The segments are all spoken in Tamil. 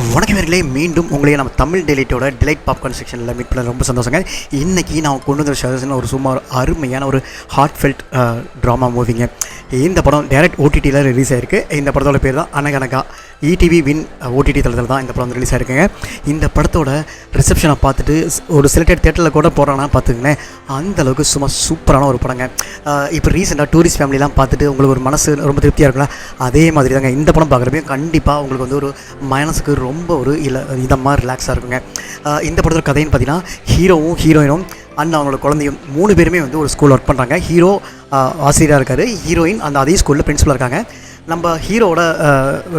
வணக்கவர்களே, மீண்டும் உங்களையே நம்ம தமிழ் டெலிட்டோட டிலைட் பாப்கார்ன் செக்ஷனில் மீட் பண்ண ரொம்ப சந்தோஷங்க. இன்றைக்கி நான் கொண்டு வந்த சஜஷன் ஒரு சும்மா அருமையான ஒரு ஹார்ட் ஃபெல்ட் ட்ராமா மூவிங்க. இந்த படம் டேரக்ட் ஓடிடியில் ரிலீஸ் ஆகிருக்கு. இந்த படத்தோட பேர் தான் அனகனகா. இடிவி வின் ஓடிடி தளத்தில் தான் இந்த படம் வந்து ரிலீஸ் ஆகிருக்குங்க. இந்த படத்தோட ரிசப்ஷனை பார்த்துட்டு ஒரு செலக்டட் தேட்டரில் கூட போகிறாங்கன்னா பார்த்துக்கங்களேன், அந்தளவுக்கு சும்மா சூப்பரான ஒரு படங்க. இப்போ ரீசெண்டாக டூரிஸ்ட் ஃபேமிலிலாம் பார்த்துட்டு உங்களுக்கு ஒரு மனசு ரொம்ப திருப்தியாக இருக்குல்ல, அதே மாதிரி தாங்க இந்த படம் பார்க்குறப்ப கண்டிப்பாக உங்களுக்கு வந்து ஒரு மனசுக்கு ரொம்ப ஒரு இதமாக ரிலாக்ஸாக இருக்குங்க. இந்த படத்தோட கதைன்னு பார்த்தீங்கன்னா, ஹீரோவும் ஹீரோயினும் அண்ட் அவங்களோட குழந்தையும் 3 பேருமே வந்து ஒரு ஸ்கூலில் ஒர்க் பண்ணுறாங்க. ஹீரோ ஆசிரியராக இருக்கார், ஹீரோயின் அந்த அதே ஸ்கூலில் பிரின்சிபலாக இருக்காங்க. நம்ம ஹீரோவோட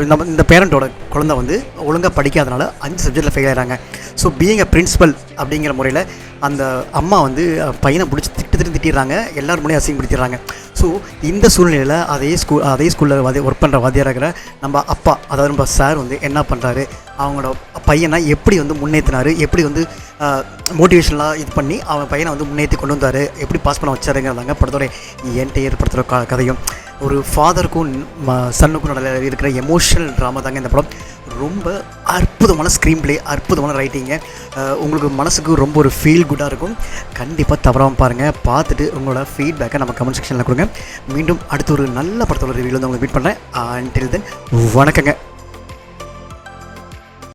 நம்ம இந்த பேரண்ட்டோட குழந்தை வந்து ஒழுங்காக படிக்காதனால 5 சப்ஜெக்டில் ஃபெயில் ஆகிறாங்க. ஸோ பீயிங் அ பிரின்சிபல் அப்படிங்கிற முறையில் அந்த அம்மா வந்து பையனை பிடிச்சி திட்டிடுறாங்க, எல்லோரும் முன்னே அசிங்கப்படுத்திடுறாங்க. ஸோ இந்த சூழ்நிலையில் அதே ஸ்கூலில் ஒர்க் பண்ணுற வாத்தியாராக இருக்கிற நம்ம அப்பா, அதாவது நம்ம சார் வந்து என்ன பண்ணுறாரு, அவங்களோட பையனை எப்படி வந்து முன்னேற்றினார், எப்படி வந்து மோட்டிவேஷனலாக இது பண்ணி அவன் பையனை வந்து முன்னேற்றி கொண்டு வந்தார், எப்படி பாஸ் பண்ண வச்சாருங்கிறதாங்க படத்தோட என்டையர் படத்தோட கதையும். ஒரு ஃபாதருக்கும் சன்னுக்கும் நடுவில் இருக்கிற எமோஷனல் ட்ராமா தாங்க இந்த படம். ரொம்ப அற்புதமான ஸ்க்ரீன் ப்ளே, அற்புதமான ரைட்டிங்க. உங்களுக்கு மனசுக்கு ரொம்ப ஒரு ஃபீல் குட்டாக இருக்கும். கண்டிப்பாக தவறாமல் பாருங்கள். பார்த்துட்டு உங்களோட ஃபீட்பேக்கை நம்ம கமெண்ட் செக்ஷனில் கொடுங்க. மீண்டும் அடுத்த ஒரு நல்ல படத்தோட ரிவ்யூவில் வந்து உங்களை மீட் பண்ணுறேன். அன்டில் தென், வணக்கங்க.